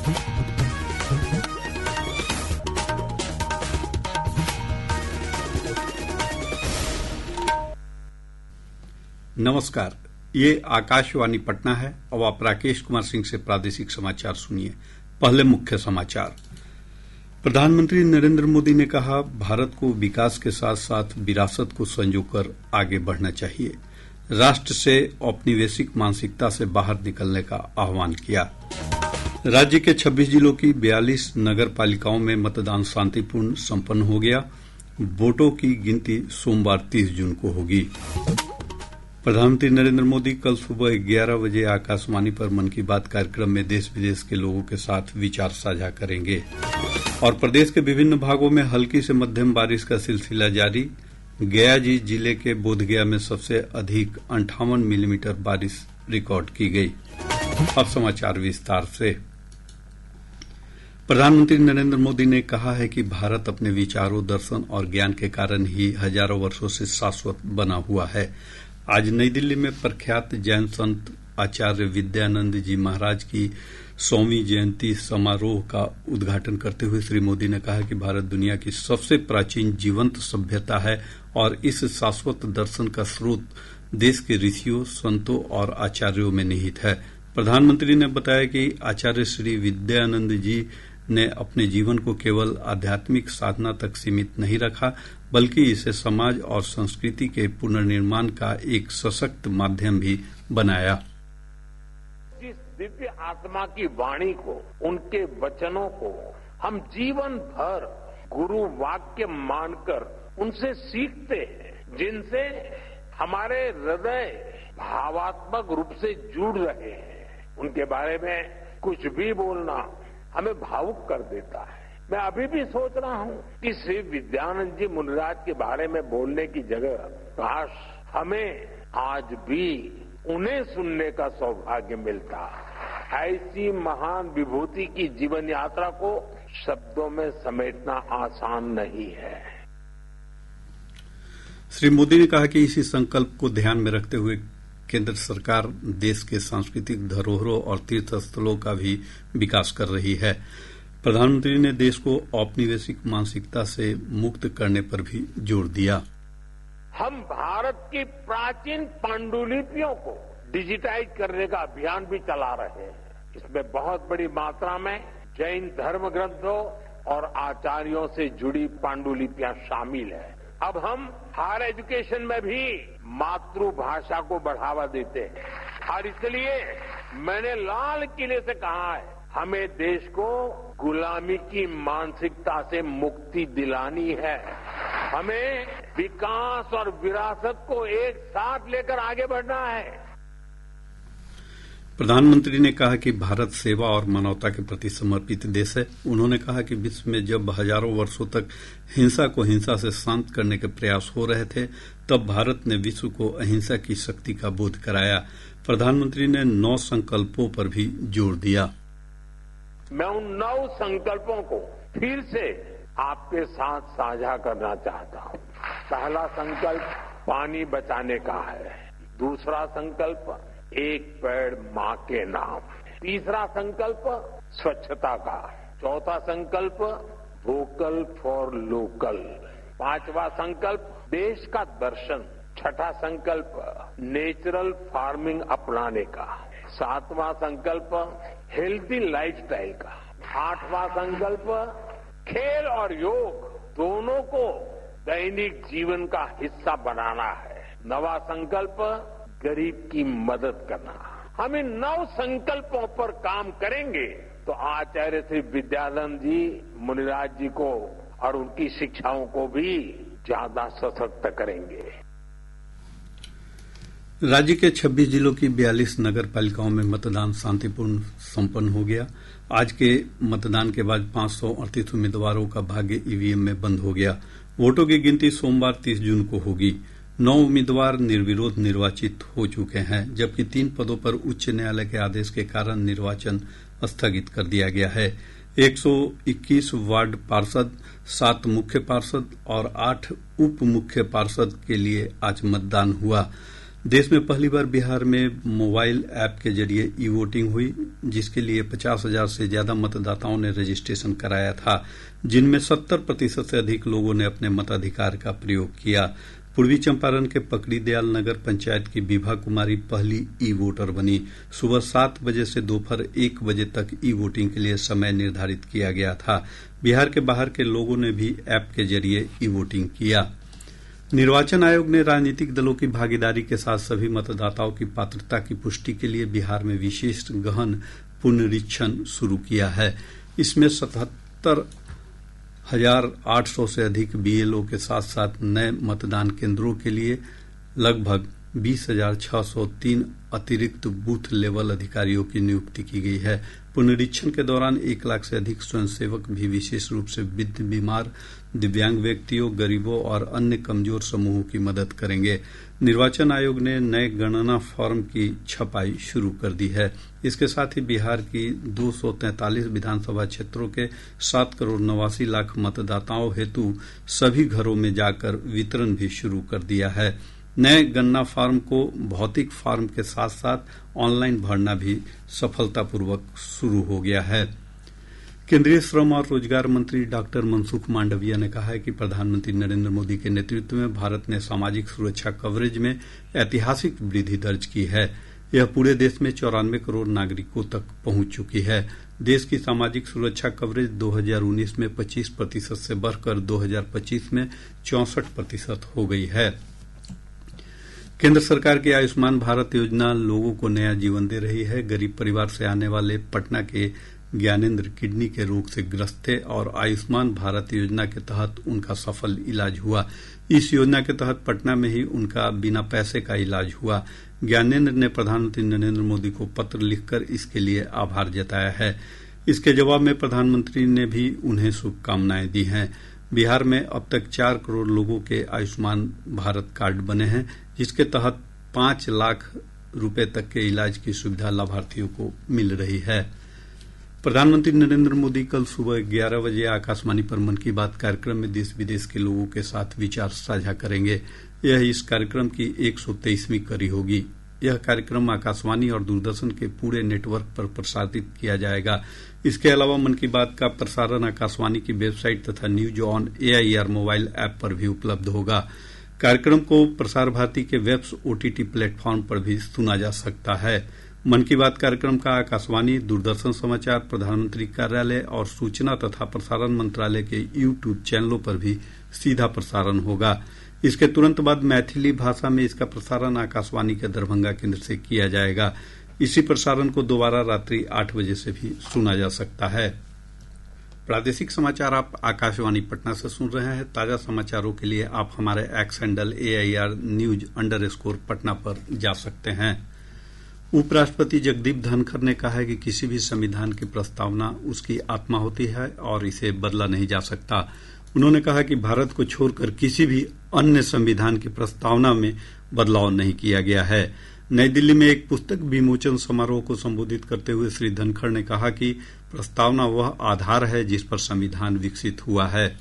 नमस्कार, ये आकाशवाणी पटना है। अब आप राकेश कुमार सिंह से प्रादेशिक समाचार सुनिए। पहले मुख्य समाचार। प्रधानमंत्री नरेंद्र मोदी ने कहा, भारत को विकास के साथ साथ विरासत को संजोकर आगे बढ़ना चाहिए। राष्ट्र से औपनिवेशिक मानसिकता से बाहर निकलने का आह्वान किया। राज्य के 26 जिलों की 42 नगर पालिकाओं में मतदान शांतिपूर्ण संपन्न हो गया। वोटों की गिनती सोमवार 30 जून को होगी। प्रधानमंत्री नरेंद्र मोदी कल सुबह 11 बजे आकाशवाणी पर मन की बात कार्यक्रम में देश विदेश के लोगों के साथ विचार साझा करेंगे। और प्रदेश के विभिन्न भागों में हल्की से मध्यम बारिश का सिलसिला जारी। गया जिले के बोधगया में सबसे अधिक 58 मिलीमीटर बारिश रिकॉर्ड की गई। अब समाचार विस्तार से। प्रधानमंत्री नरेंद्र मोदी ने कहा है कि भारत अपने विचारों, दर्शन और ज्ञान के कारण ही हजारों वर्षों से शाश्वत बना हुआ है। आज नई दिल्ली में प्रख्यात जैन संत आचार्य विद्यानंद जी महाराज की 100वीं जयंती समारोह का उद्घाटन करते हुए श्री मोदी ने कहा कि भारत दुनिया की सबसे प्राचीन जीवंत सभ्यता है और इस शाश्वत दर्शन का स्रोत देश के ऋषियों, संतों और आचार्यों में निहित है। प्रधानमंत्री ने बताया कि आचार्य श्री विद्यानंद जी ने अपने जीवन को केवल आध्यात्मिक साधना तक सीमित नहीं रखा, बल्कि इसे समाज और संस्कृति के पुनर्निर्माण का एक सशक्त माध्यम भी बनाया। जिस दिव्य आत्मा की वाणी को, उनके वचनों को हम जीवन भर गुरु वाक्य मानकर उनसे सीखते हैं, जिनसे हमारे हृदय भावात्मक रूप से जुड़ रहे हैं, उनके बारे में कुछ भी बोलना हमें भावुक कर देता है। मैं अभी भी सोच रहा हूं कि श्री विद्यानंद जी मुनिराज के बारे में बोलने की जगह काश हमें आज भी उन्हें सुनने का सौभाग्य मिलता। ऐसी महान विभूति की जीवन यात्रा को शब्दों में समेटना आसान नहीं है। श्री मोदी ने कहा कि इसी संकल्प को ध्यान में रखते हुए केंद्र सरकार देश के सांस्कृतिक धरोहरों और तीर्थ स्थलों का भी विकास कर रही है। प्रधानमंत्री ने देश को औपनिवेशिक मानसिकता से मुक्त करने पर भी जोर दिया। हम भारत की प्राचीन पांडुलिपियों को डिजिटाइज करने का अभियान भी चला रहे हैं। इसमें बहुत बड़ी मात्रा में जैन धर्म ग्रंथों और आचार्यों से जुड़ी पांडुलिपियां शामिल है। अब हम हायर एजुकेशन में भी मातृभाषा को बढ़ावा देते हैं और इसलिए मैंने लाल किले से कहा है, हमें देश को गुलामी की मानसिकता से मुक्ति दिलानी है। हमें विकास और विरासत को एक साथ लेकर आगे बढ़ना है। प्रधानमंत्री ने कहा कि भारत सेवा और मानवता के प्रति समर्पित देश है। उन्होंने कहा कि विश्व में जब हजारों वर्षों तक हिंसा को हिंसा से शांत करने के प्रयास हो रहे थे, तब भारत ने विश्व को अहिंसा की शक्ति का बोध कराया। प्रधानमंत्री ने 9 संकल्पों पर भी जोर दिया। मैं उन 9 संकल्पों को फिर से आपके साथ साझा करना चाहता हूं। पहला संकल्प पानी बचाने का है। दूसरा संकल्प एक पेड़ मां के नाम। तीसरा संकल्प स्वच्छता का। चौथा संकल्प वोकल फॉर लोकल। पांचवा संकल्प देश का दर्शन। छठा संकल्प नेचुरल फार्मिंग अपनाने का। सातवां संकल्प हेल्थी लाइफस्टाइल का। आठवां संकल्प खेल और योग दोनों को दैनिक जीवन का हिस्सा बनाना है। नवा संकल्प गरीब की मदद करना। हम इन 9 संकल्पों पर काम करेंगे तो आचार्य श्री विद्यानंद जी मुनिराज जी को और उनकी शिक्षाओं को भी ज्यादा सशक्त करेंगे। राज्य के 26 जिलों की 42 नगर पालिकाओं में मतदान शांतिपूर्ण संपन्न हो गया। आज के मतदान के बाद 538 उम्मीदवारों का भाग्य ईवीएम में बंद हो गया। वोटों की गिनती सोमवार 30 जून को होगी। 9 उम्मीदवार निर्विरोध निर्वाचित हो चुके हैं, जबकि 3 पदों पर उच्च न्यायालय के आदेश के कारण निर्वाचन स्थगित कर दिया गया है। 121 वार्ड पार्षद, 7 मुख्य पार्षद और 8 उप मुख्य पार्षद के लिए आज मतदान हुआ। देश में पहली बार बिहार में मोबाइल ऐप के जरिए ई वोटिंग हुई, जिसके लिए 50,000 से ज्यादा मतदाताओं ने रजिस्ट्रेशन कराया था, जिनमें 70% से अधिक लोगों ने अपने मताधिकार का प्रयोग किया। पूर्वी चंपारण के पकड़ीदयाल नगर पंचायत की विभा कुमारी पहली ई वोटर बनी। सुबह 7 बजे से दोपहर 1 बजे तक ई वोटिंग के लिए समय निर्धारित किया गया था। बिहार के बाहर के लोगों ने भी ऐप के जरिए ई वोटिंग किया। निर्वाचन आयोग ने राजनीतिक दलों की भागीदारी के साथ सभी मतदाताओं की पात्रता की पुष्टि के लिए बिहार में विशेष गहन पुनरीक्षण शुरू किया है। इसमें 77,800 से अधिक बीएलओ के साथ साथ नए मतदान केंद्रों के लिए लगभग 20,603 अतिरिक्त बूथ लेवल अधिकारियों की नियुक्ति की गई है। पुनरीक्षण के दौरान 1 लाख से अधिक स्वयंसेवक भी विशेष रूप से वृद्ध, बीमार, दिव्यांग व्यक्तियों, गरीबों और अन्य कमजोर समूहों की मदद करेंगे। निर्वाचन आयोग ने नए गणना फॉर्म की छपाई शुरू कर दी है। इसके साथ ही बिहार की 243 विधानसभा क्षेत्रों के 7,89,00,000 मतदाताओं हेतु सभी घरों में जाकर वितरण भी शुरू कर दिया है। नए गणना फॉर्म को भौतिक फॉर्म के साथ साथ ऑनलाइन भरना भी सफलतापूर्वक शुरू हो गया है। केंद्रीय श्रम और रोजगार मंत्री डॉक्टर मनसुख मांडविया ने कहा है कि प्रधानमंत्री नरेंद्र मोदी के नेतृत्व में भारत ने सामाजिक सुरक्षा कवरेज में ऐतिहासिक वृद्धि दर्ज की है। यह पूरे देश में 94 करोड़ नागरिकों तक पहुंच चुकी है। देश की सामाजिक सुरक्षा कवरेज 2019 में 25% से बढ़कर 2025 में 64% हो गई है। केंद्र सरकार की आयुष्मान भारत योजना लोगों को नया जीवन दे रही है। गरीब परिवार से आने वाले पटना के ज्ञानेंद्र किडनी के रोग से ग्रस्त थे और आयुष्मान भारत योजना के तहत उनका सफल इलाज हुआ। इस योजना के तहत पटना में ही उनका बिना पैसे का इलाज हुआ। ज्ञानेंद्र ने प्रधानमंत्री नरेंद्र मोदी को पत्र लिखकर इसके लिए आभार जताया है। इसके जवाब में प्रधानमंत्री ने भी उन्हें शुभकामनाएं दी हैं। बिहार में अब तक 4 करोड़ लोगों के आयुष्मान भारत कार्ड बने हैं, जिसके तहत 5 लाख रुपए तक के इलाज की सुविधा लाभार्थियों को मिल रही है। प्रधानमंत्री नरेंद्र मोदी कल सुबह 11 बजे आकाशवाणी पर मन की बात कार्यक्रम में देश विदेश के लोगों के साथ विचार साझा करेंगे। यह इस कार्यक्रम की 123वीं कड़ी होगी। यह कार्यक्रम आकाशवाणी और दूरदर्शन के पूरे नेटवर्क पर प्रसारित किया जाएगा। इसके अलावा मन की बात का प्रसारण आकाशवाणी की वेबसाइट तथा news on AIR mobile app पर भी उपलब्ध होगा। कार्यक्रम को प्रसार भारती के वेब्स ओटीटी प्लेटफॉर्म पर भी सुना जा सकता है। मन की बात कार्यक्रम का आकाशवाणी, दूरदर्शन समाचार, प्रधानमंत्री कार्यालय और सूचना तथा प्रसारण मंत्रालय के यूट्यूब चैनलों पर भी सीधा प्रसारण होगा। इसके तुरंत बाद मैथिली भाषा में इसका प्रसारण आकाशवाणी के दरभंगा केंद्र से किया जाएगा। इसी प्रसारण को दोबारा रात्रि 8 बजे से भी सुना जा सकता है। प्रादेशिक समाचार आप आकाशवाणी पटना से सुन रहे हैं। ताजा समाचारों के लिए आप हमारे एक्स हैंडल AIR_News_पटना पर जा सकते हैं। उपराष्ट्रपति जगदीप धनखड़ ने कहा है कि किसी भी संविधान की प्रस्तावना उसकी आत्मा होती है और इसे बदला नहीं जा सकता। उन्होंने कहा कि भारत को छोड़कर किसी भी अन्य संविधान की प्रस्तावना में बदलाव नहीं किया गया है। नई दिल्ली में एक पुस्तक विमोचन समारोह को संबोधित करते हुए श्री धनखड़ ने कहा कि प्रस्तावना वह आधार है जिस पर संविधान विकसित हुआ है।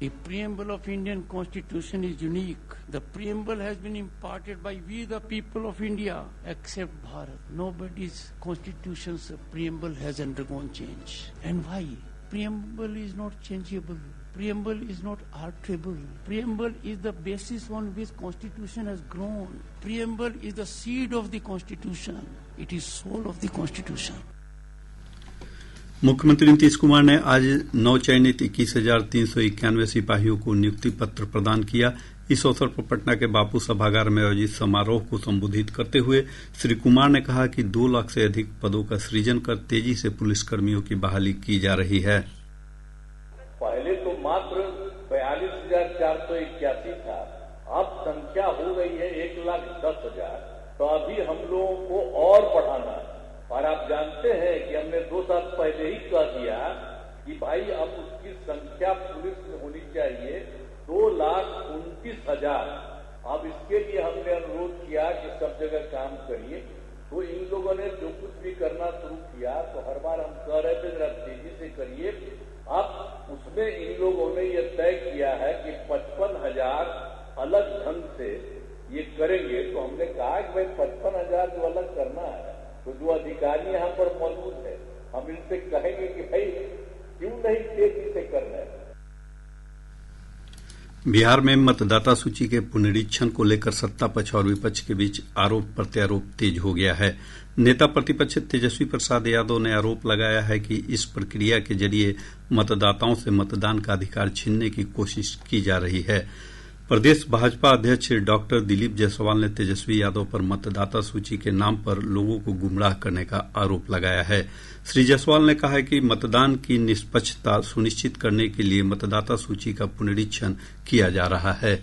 The preamble of Indian Constitution is unique. The preamble has been imparted by we the people of India, except Bharat. Nobody's constitution's preamble has undergone change. And why? Preamble is not changeable. Preamble is not alterable. Preamble is the basis on which Constitution has grown. Preamble is the seed of the Constitution. It is soul of the Constitution. मुख्यमंत्री नीतीश कुमार ने आज नवचयनित 21,391 सिपाहियों को नियुक्ति पत्र प्रदान किया। इस अवसर पर पटना के बापू सभागार में आयोजित समारोह को संबोधित करते हुए श्री कुमार ने कहा कि 2 लाख से अधिक पदों का सृजन कर तेजी से पुलिसकर्मियों की बहाली की जा रही है। पहले तो मात्र 42,481 था, अब संख्या हो गई है 1,10,000। तो अभी हम लोगों को और बढ़ाना है। और आप जानते हैं कि हमने 2 साल पहले ही कह दिया कि भाई अब उसकी संख्या पुलिस में होनी चाहिए 2,29,000। अब इसके लिए हमने अनुरोध किया कि सब जगह काम करिए। तो इन लोगों ने जो कुछ भी करना शुरू किया तो हर बार हम कह रहे थे जरा तेजी से करिए। अब उसमें इन लोगों ने ये तय किया है कि 55,000 अलग ढंग से ये करेंगे तो हमने कहा कि भाई 55,000 जो अलग करना है, तो जो अधिकारी यहाँ पर मौजूद है हम इनसे कहेंगे कि भाई क्यों नहीं तेजी से करना है। बिहार में मतदाता सूची के पुनरीक्षण को लेकर सत्ता पक्ष और विपक्ष के बीच आरोप प्रत्यारोप तेज हो गया है। नेता प्रतिपक्ष तेजस्वी प्रसाद यादव ने आरोप लगाया है कि इस प्रक्रिया के जरिए मतदाताओं से मतदान का अधिकार छीनने की कोशिश की जा रही है। प्रदेश भाजपा अध्यक्ष डॉक्टर दिलीप जायसवाल ने तेजस्वी यादव पर मतदाता सूची के नाम पर लोगों को गुमराह करने का आरोप लगाया है। श्री जायसवाल ने कहा है कि मतदान की निष्पक्षता सुनिश्चित करने के लिए मतदाता सूची का पुनरीक्षण किया जा रहा है।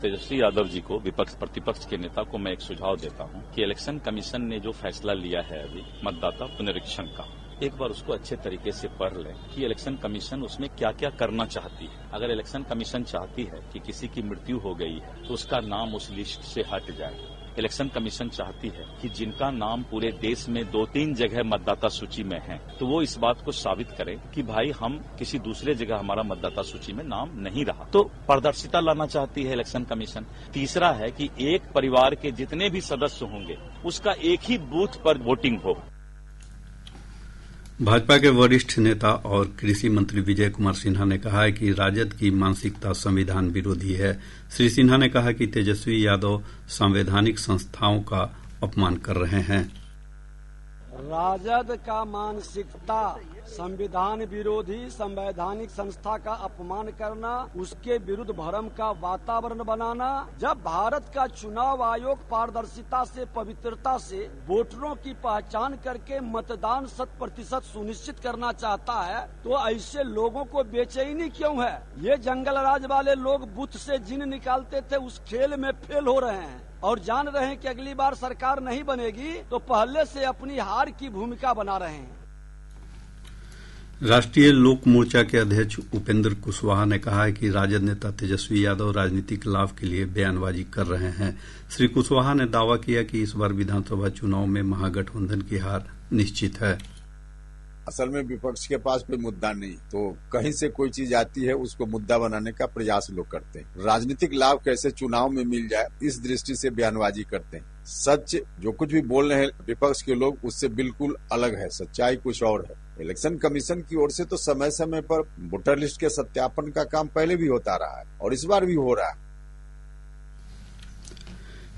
तेजस्वी यादव जी को, विपक्ष प्रतिपक्ष के नेता को मैं एक सुझाव देता हूं कि इलेक्शन कमीशन ने जो फैसला लिया है अभी मतदाता पुनरीक्षण का, एक बार उसको अच्छे तरीके से पढ़ लें कि इलेक्शन कमीशन उसमें क्या क्या करना चाहती है। अगर इलेक्शन कमीशन चाहती है कि किसी की मृत्यु हो गई है तो उसका नाम उस लिस्ट से हट जाए। इलेक्शन कमीशन चाहती है कि जिनका नाम पूरे देश में 2-3 जगह मतदाता सूची में है तो वो इस बात को साबित करें कि भाई हम किसी दूसरे जगह हमारा मतदाता सूची में नाम नहीं रहा, तो पारदर्शिता लाना चाहती है इलेक्शन कमीशन। तीसरा है कि एक परिवार के जितने भी सदस्य होंगे उसका एक ही बूथ पर वोटिंग हो। भाजपा के वरिष्ठ नेता और कृषि मंत्री विजय कुमार सिन्हा ने कहा है कि राजद की मानसिकता संविधान विरोधी है। श्री सिन्हा ने कहा कि तेजस्वी यादव संवैधानिक संस्थाओं का अपमान कर रहे हैं। राजद का मानसिकता संविधान विरोधी, संवैधानिक संस्था का अपमान करना, उसके विरुद्ध भ्रम का वातावरण बनाना। जब भारत का चुनाव आयोग पारदर्शिता से, पवित्रता से वोटरों की पहचान करके मतदान 100% सुनिश्चित करना चाहता है तो ऐसे लोगों को बेचैनी क्यों है? ये जंगल राज वाले लोग बूथ से जिन निकालते थे उस खेल में फेल हो रहे हैं और जान रहे हैं कि अगली बार सरकार नहीं बनेगी तो पहले से अपनी हार की भूमिका बना रहे हैं। राष्ट्रीय लोक मोर्चा के अध्यक्ष उपेंद्र कुशवाहा ने कहा है कि राजद नेता तेजस्वी यादव राजनीतिक लाभ के लिए बयानबाजी कर रहे हैं। श्री कुशवाहा ने दावा किया कि इस बार विधानसभा चुनाव में महागठबंधन की हार निश्चित है। असल में विपक्ष के पास कोई मुद्दा नहीं, तो कहीं से कोई चीज आती है उसको मुद्दा बनाने का प्रयास लोग करते हैं। राजनीतिक लाभ कैसे चुनाव में मिल जाए इस दृष्टि से बयानबाजी करते हैं। सच जो कुछ भी बोल रहे हैं विपक्ष के लोग उससे बिल्कुल अलग है, सच्चाई कुछ और है। इलेक्शन कमीशन की ओर से तो समय समय पर वोटर लिस्ट के सत्यापन का काम पहले भी होता रहा है और इस बार भी हो रहा है।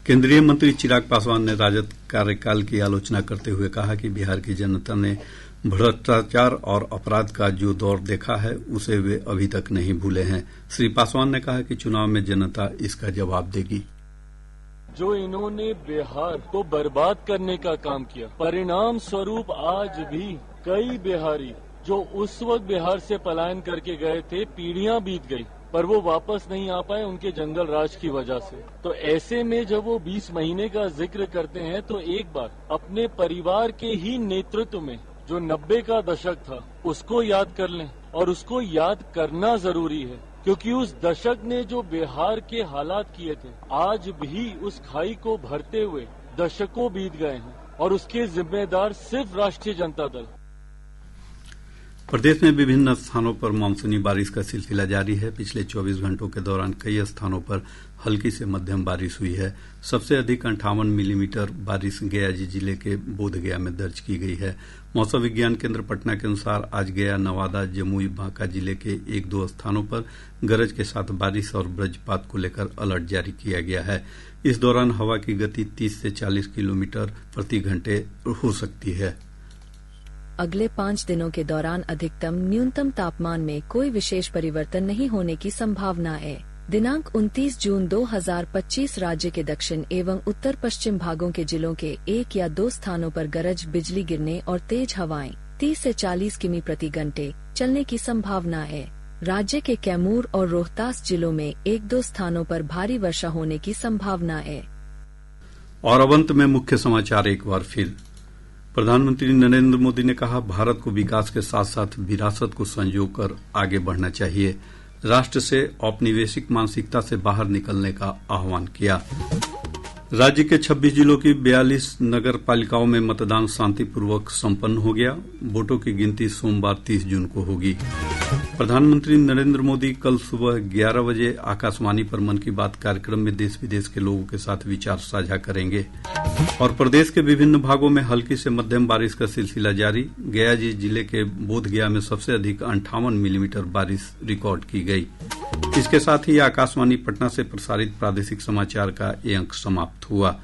केंद्रीय मंत्री चिराग पासवान ने राजद कार्यकाल की आलोचना करते हुए कहा कि बिहार की जनता ने भ्रष्टाचार और अपराध का जो दौर देखा है उसे वे अभी तक नहीं भूले हैं। श्री पासवान ने कहा कि चुनाव में जनता इसका जवाब देगी। जो इन्होंने बिहार को बर्बाद करने का काम किया, परिणाम स्वरूप आज भी कई बिहारी जो उस वक्त बिहार से पलायन करके गए थे, पीढ़ियां बीत गई पर वो वापस नहीं आ पाए उनके जंगल राज की वजह से। तो ऐसे में जब वो 20 महीने का जिक्र करते हैं तो एक बार अपने परिवार के ही नेतृत्व में जो 90 का दशक था उसको याद कर लें, और उसको याद करना जरूरी है क्योंकि उस दशक ने जो बिहार के हालात किए थे आज भी उस खाई को भरते हुए दशकों बीत गए हैं और उसके जिम्मेदार सिर्फ राष्ट्रीय जनता दल। प्रदेश में विभिन्न स्थानों पर मानसूनी बारिश का सिलसिला जारी है। पिछले 24 घंटों के दौरान कई स्थानों पर हल्की से मध्यम बारिश हुई है। सबसे अधिक 58 मिलीमीटर बारिश गया जिले के बोधगया में दर्ज की गई है। मौसम विज्ञान केंद्र पटना के अनुसार आज गया, नवादा, जमुई, बांका जिले के 1-2 स्थानों पर गरज के साथ बारिश और वज्रपात को लेकर अलर्ट जारी किया गया है। इस दौरान हवा की गति 30 से 40 किलोमीटर प्रति घंटे हो सकती है। अगले 5 दिनों के दौरान अधिकतम न्यूनतम तापमान में कोई विशेष परिवर्तन नहीं होने की संभावना है। दिनांक 29 जून 2025 राज्य के दक्षिण एवं उत्तर पश्चिम भागों के जिलों के 1 या 2 स्थानों पर गरज बिजली गिरने और तेज हवाएं 30 से 40 किमी प्रति घंटे चलने की संभावना है। राज्य के कैमूर और रोहतास जिलों में 1-2 स्थानों पर भारी वर्षा होने की संभावना है। और अब अंत में मुख्य समाचार एक बार फिर। प्रधानमंत्री नरेंद्र मोदी ने कहा, भारत को विकास के साथ साथ विरासत को संजोकर आगे बढ़ना चाहिए। राष्ट्र से औपनिवेशिक मानसिकता से बाहर निकलने का आह्वान किया। राज्य के 26 जिलों की 42 नगर पालिकाओं में मतदान शांतिपूर्वक संपन्न हो गया। वोटों की गिनती सोमवार 30 जून को होगी। प्रधानमंत्री नरेंद्र मोदी कल सुबह 11 बजे आकाशवाणी पर मन की बात कार्यक्रम में देश विदेश के लोगों के साथ विचार साझा करेंगे। और प्रदेश के विभिन्न भागों में हल्की से मध्यम बारिश का सिलसिला जारी। गया जिले के बोधगया में सबसे अधिक 58 मिलीमीटर बारिश रिकॉर्ड की गई। इसके साथ ही आकाशवाणी पटना से प्रसारित प्रादेशिक समाचार का ये अंक समाप्त हुआ।